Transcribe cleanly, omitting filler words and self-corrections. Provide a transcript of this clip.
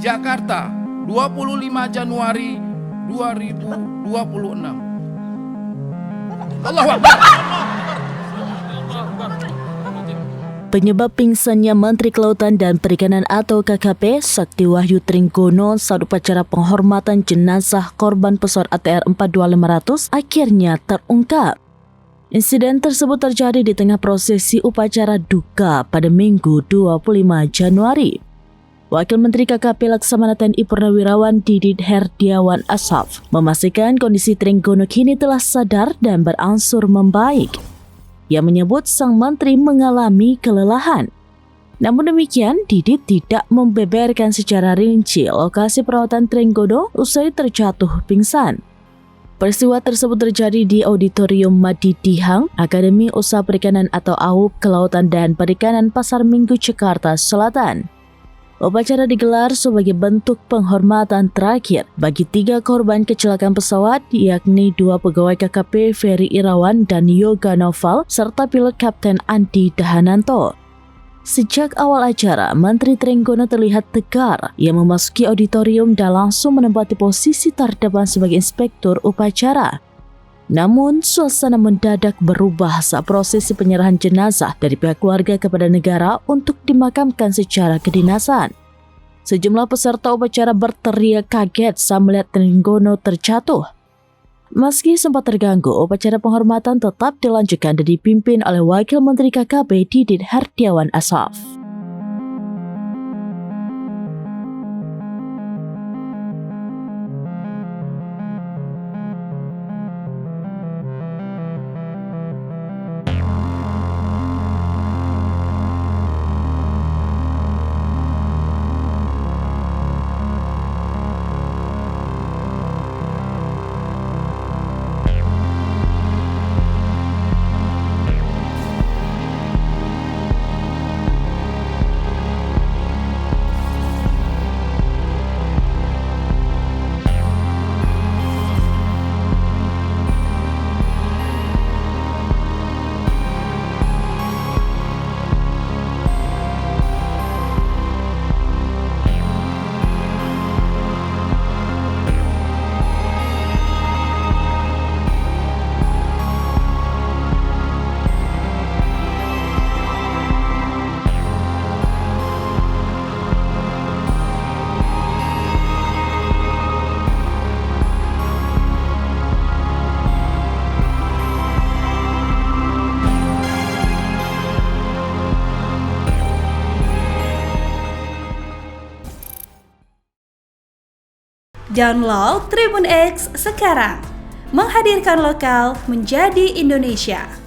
Jakarta, 25 Januari 2026. Allahu Akbar. Penyebab pingsannya Menteri Kelautan dan Perikanan atau KKP Sakti Wahyu Trenggono saat upacara penghormatan jenazah korban pesawat ATR 42500 akhirnya terungkap. Insiden tersebut terjadi di tengah prosesi upacara duka pada Minggu 25 Januari. Wakil Menteri KKP Laksamana TNI Purnawirawan Didit Herdiawan Asaf memastikan kondisi Trenggono kini telah sadar dan berangsur membaik. Ia menyebut sang menteri mengalami kelelahan. Namun demikian, Didit tidak membeberkan secara rinci lokasi perawatan Trenggono usai terjatuh pingsan. Peristiwa tersebut terjadi di Auditorium Madidihang, Akademi Usaha Perikanan atau AUP Kelautan dan Perikanan Pasar Minggu, Jakarta Selatan. Upacara digelar sebagai bentuk penghormatan terakhir bagi 3 korban kecelakaan pesawat, yakni 2 pegawai KKP Ferry Irawan dan Yoga Noval, serta pilot Kapten Andi Dahananto. Sejak awal acara, Menteri Trenggono terlihat tegar. Ia memasuki auditorium dan langsung menempati posisi terdepan sebagai inspektur upacara. Namun, suasana mendadak berubah saat prosesi penyerahan jenazah dari pihak keluarga kepada negara untuk dimakamkan secara kedinasan. Sejumlah peserta upacara berteriak kaget saat melihat Trenggono terjatuh. Meski sempat terganggu, upacara penghormatan tetap dilanjutkan dan dipimpin oleh Wakil Menteri KKP Didit Herdiawan Asaf. Download Tribun X sekarang, menghadirkan lokal menjadi Indonesia.